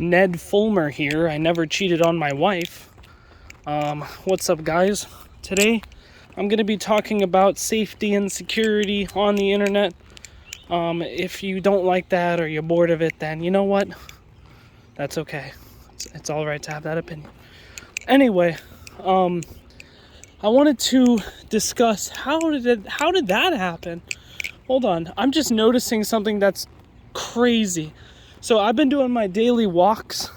Ned Fulmer here. I never cheated on my wife. What's up, guys? Today, I'm going to be talking about safety and security on the internet. If you don't like that or you're bored of it, then you know what? That's okay. It's all right to have that opinion. Anyway, I wanted to discuss how did that happen? Hold on. I'm just noticing something that's crazy. So I've been doing my daily walks,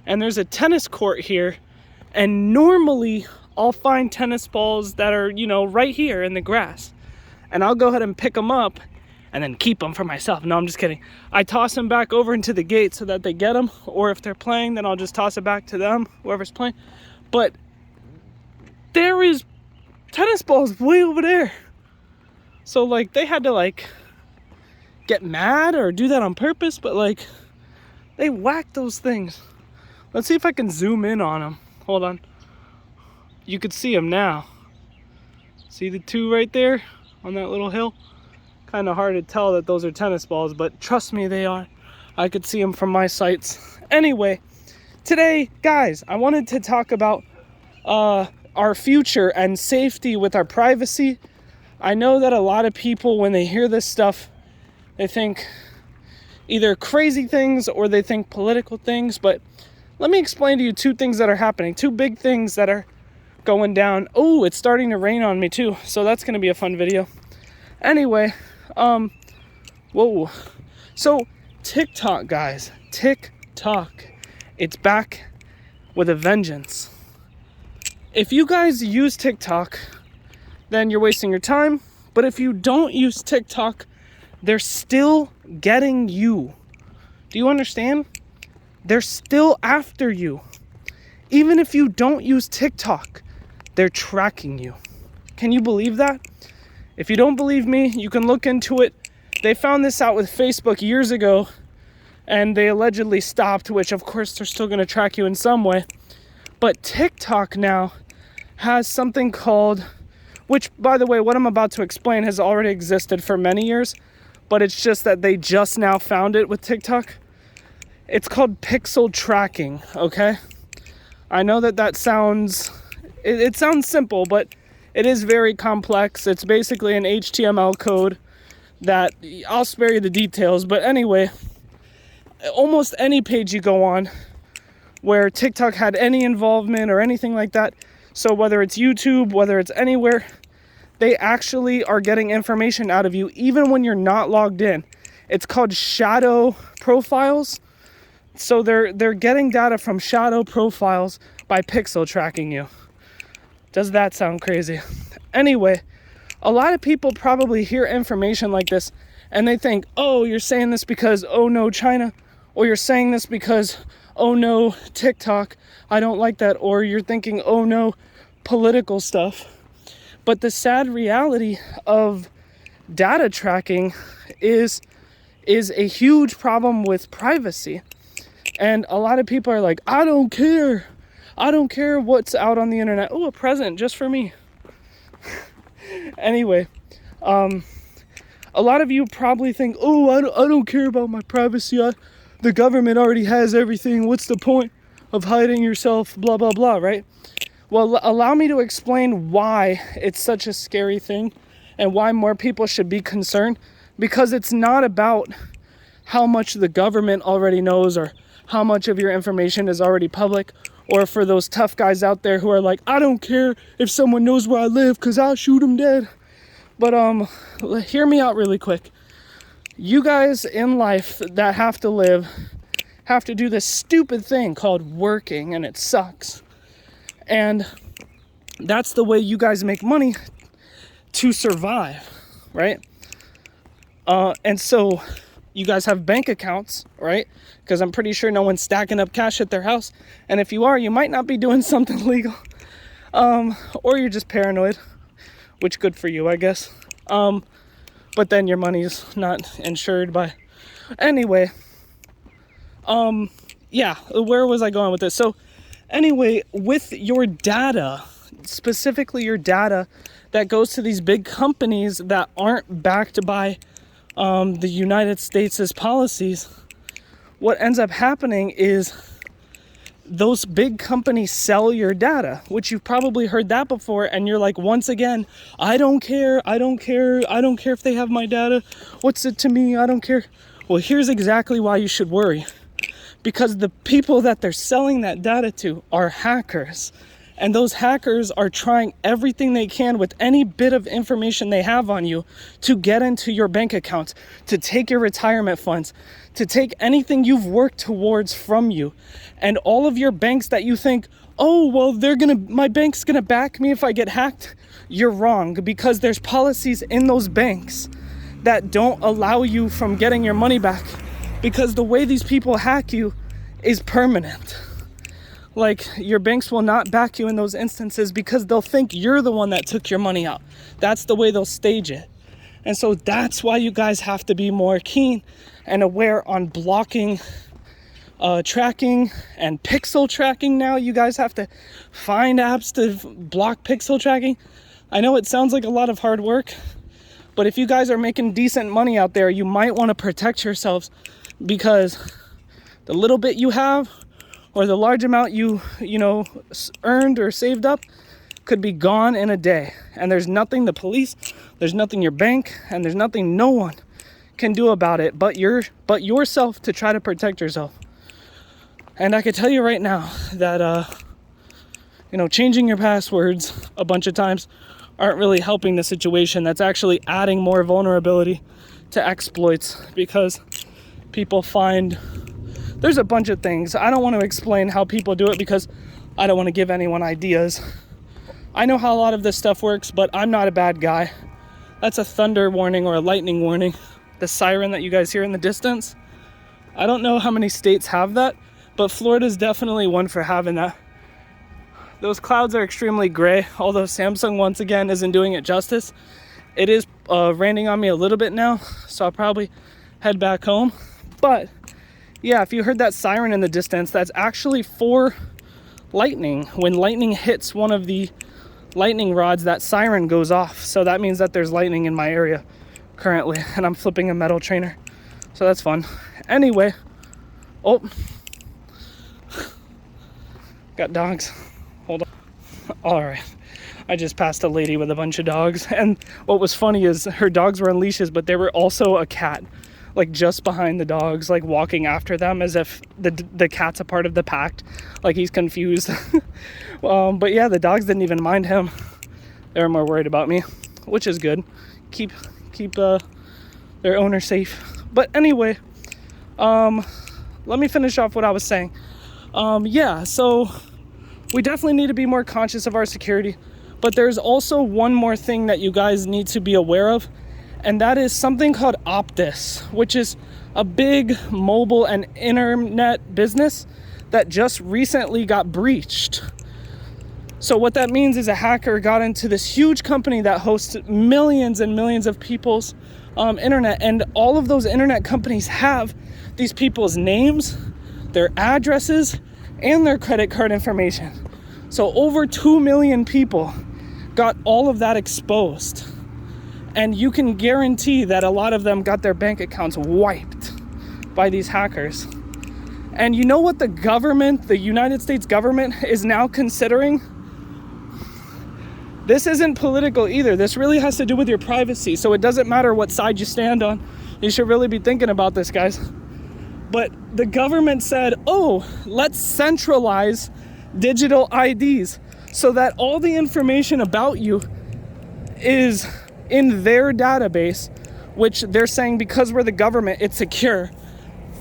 and there's a tennis court here, and normally I'll find tennis balls that are, right here in the grass, and I'll go ahead and pick them up and then keep them for myself. No, I'm just kidding. I toss them back over into the gate so that they get them, or if they're playing, then I'll just toss it back to them, whoever's playing. But there is tennis balls way over there. So, they had to, get mad or do that on purpose, but, they whacked those things. Let's see if I can zoom in on them. Hold on. You could see them now. See the two right there on that little hill? Kind of hard to tell that those are tennis balls, but trust me, they are. I could see them from my sights. Anyway, today, guys, I wanted to talk about our future and safety with our privacy. I know that a lot of people, when they hear this stuff, they think either crazy things or they think political things, but let me explain to you two things that are happening, two big things that are going down. Oh, it's starting to rain on me too, so that's going to be a fun video. Anyway, whoa. So, TikTok, guys, TikTok, it's back with a vengeance. If you guys use TikTok, then you're wasting your time, but if you don't use TikTok, they're still getting you. Do you understand? They're still after you. Even if you don't use TikTok, they're tracking you. Can you believe that? If you don't believe me, you can look into it. They found this out with Facebook years ago, and they allegedly stopped, which of course they're still going to track you in some way. But TikTok now has something called, which, by the way, what I'm about to explain has already existed for many years, but it's just that they just now found it with TikTok. It's called pixel tracking, okay? I know that sounds, it sounds simple, but it is very complex. It's basically an HTML code that, I'll spare you the details, but anyway, almost any page you go on where TikTok had any involvement or anything like that, so whether it's YouTube, whether it's anywhere, they actually are getting information out of you even when you're not logged in. It's called shadow profiles. So they're getting data from shadow profiles by pixel tracking you. Does that sound crazy? Anyway, a lot of people probably hear information like this and they think, oh, you're saying this because, oh no, China, or you're saying this because, oh no, TikTok, I don't like that, or you're thinking, oh no, political stuff. But the sad reality of data tracking is a huge problem with privacy. And a lot of people are like, I don't care. I don't care what's out on the internet. Oh, a present just for me. Anyway, a lot of you probably think, oh, I don't care about my privacy. The government already has everything. What's the point of hiding yourself? Blah, blah, blah, right? Well, allow me to explain why it's such a scary thing and why more people should be concerned. Because it's not about how much the government already knows or how much of your information is already public, or for those tough guys out there who are like, I don't care if someone knows where I live because I'll shoot them dead. But hear me out really quick. You guys in life that have to live have to do this stupid thing called working, and it sucks. And that's the way you guys make money to survive, right? And so you guys have bank accounts, right? Because I'm pretty sure no one's stacking up cash at their house. And if you are, you might not be doing something legal. Or you're just paranoid, which good for you, I guess. But then your money's not insured by... Anyway, yeah, where was I going with this? So anyway, with your data, specifically your data that goes to these big companies that aren't backed by the United States' policies, what ends up happening is those big companies sell your data, which you've probably heard that before. And you're like, once again, I don't care if they have my data. What's it to me? I don't care. Well, here's exactly why you should worry. Because the people that they're selling that data to are hackers. And those hackers are trying everything they can with any bit of information they have on you to get into your bank account, to take your retirement funds, to take anything you've worked towards from you. And all of your banks that you think, oh, well, my bank's gonna back me if I get hacked. You're wrong, because there's policies in those banks that don't allow you from getting your money back, because the way these people hack you is permanent. Like, your banks will not back you in those instances because they'll think you're the one that took your money out. That's the way they'll stage it. And so that's why you guys have to be more keen and aware on blocking tracking and pixel tracking. Now you guys have to find apps to block pixel tracking. I know it sounds like a lot of hard work, but if you guys are making decent money out there, you might want to protect yourselves, because the little bit you have or the large amount you earned or saved up could be gone in a day. And there's nothing the police, there's nothing your bank, and there's nothing no one can do about it but yourself to try to protect yourself. And I can tell you right now that changing your passwords a bunch of times aren't really helping the situation. That's actually adding more vulnerability to exploits, because people find there's a bunch of things. I don't want to explain how people do it because I don't want to give anyone ideas. I know how a lot of this stuff works, but I'm not a bad guy. That's a thunder warning or a lightning warning. The siren that you guys hear in the distance. I don't know how many states have that, but Florida's definitely one for having that. Those clouds are extremely gray, although Samsung once again isn't doing it justice. It is raining on me a little bit now, so I'll probably head back home. But yeah, if you heard that siren in the distance, that's actually for lightning. When lightning hits one of the lightning rods, that siren goes off. So that means that there's lightning in my area currently, and I'm flipping a metal trainer. So that's fun. Anyway, got dogs. Hold on. All right. I just passed a lady with a bunch of dogs, and what was funny is her dogs were on leashes, but there were also a cat, like just behind the dogs, like walking after them as if the cat's a part of the pack, like he's confused. But yeah, the dogs didn't even mind him. They were more worried about me, which is good. Keep their owner safe. But anyway, let me finish off what I was saying. So we definitely need to be more conscious of our security, but there's also one more thing that you guys need to be aware of. And that is something called Optus, which is a big mobile and internet business that just recently got breached. So what that means is a hacker got into this huge company that hosts millions and millions of people's internet. And all of those internet companies have these people's names, their addresses, and their credit card information. So over 2 million people got all of that exposed. And you can guarantee that a lot of them got their bank accounts wiped by these hackers. And you know what the government, the United States government, is now considering? This isn't political either. This really has to do with your privacy. So it doesn't matter what side you stand on. You should really be thinking about this, guys. But the government said, let's centralize digital IDs so that all the information about you is in their database, which they're saying because we're the government, it's secure.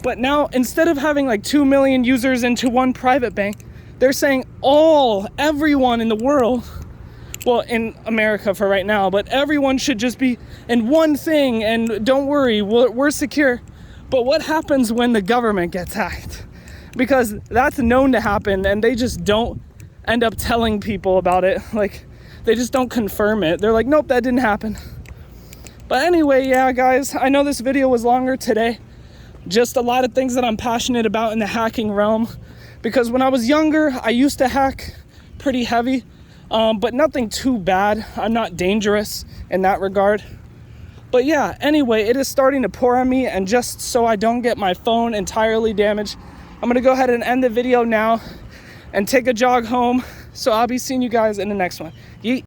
But now, instead of having like 2 million users into one private bank, they're saying everyone in the world, well, in America for right now, but everyone should just be in one thing, and don't worry, we're secure. But what happens when the government gets hacked? Because that's known to happen, and they just don't end up telling people about it. Like, they just don't confirm it. They're like, nope, that didn't happen. But anyway, yeah, guys, I know this video was longer today. Just a lot of things that I'm passionate about in the hacking realm. Because when I was younger, I used to hack pretty heavy, but nothing too bad. I'm not dangerous in that regard. But yeah, anyway, it is starting to pour on me, and just so I don't get my phone entirely damaged, I'm gonna go ahead and end the video now and take a jog home. So I'll be seeing you guys in the next one. Yeet.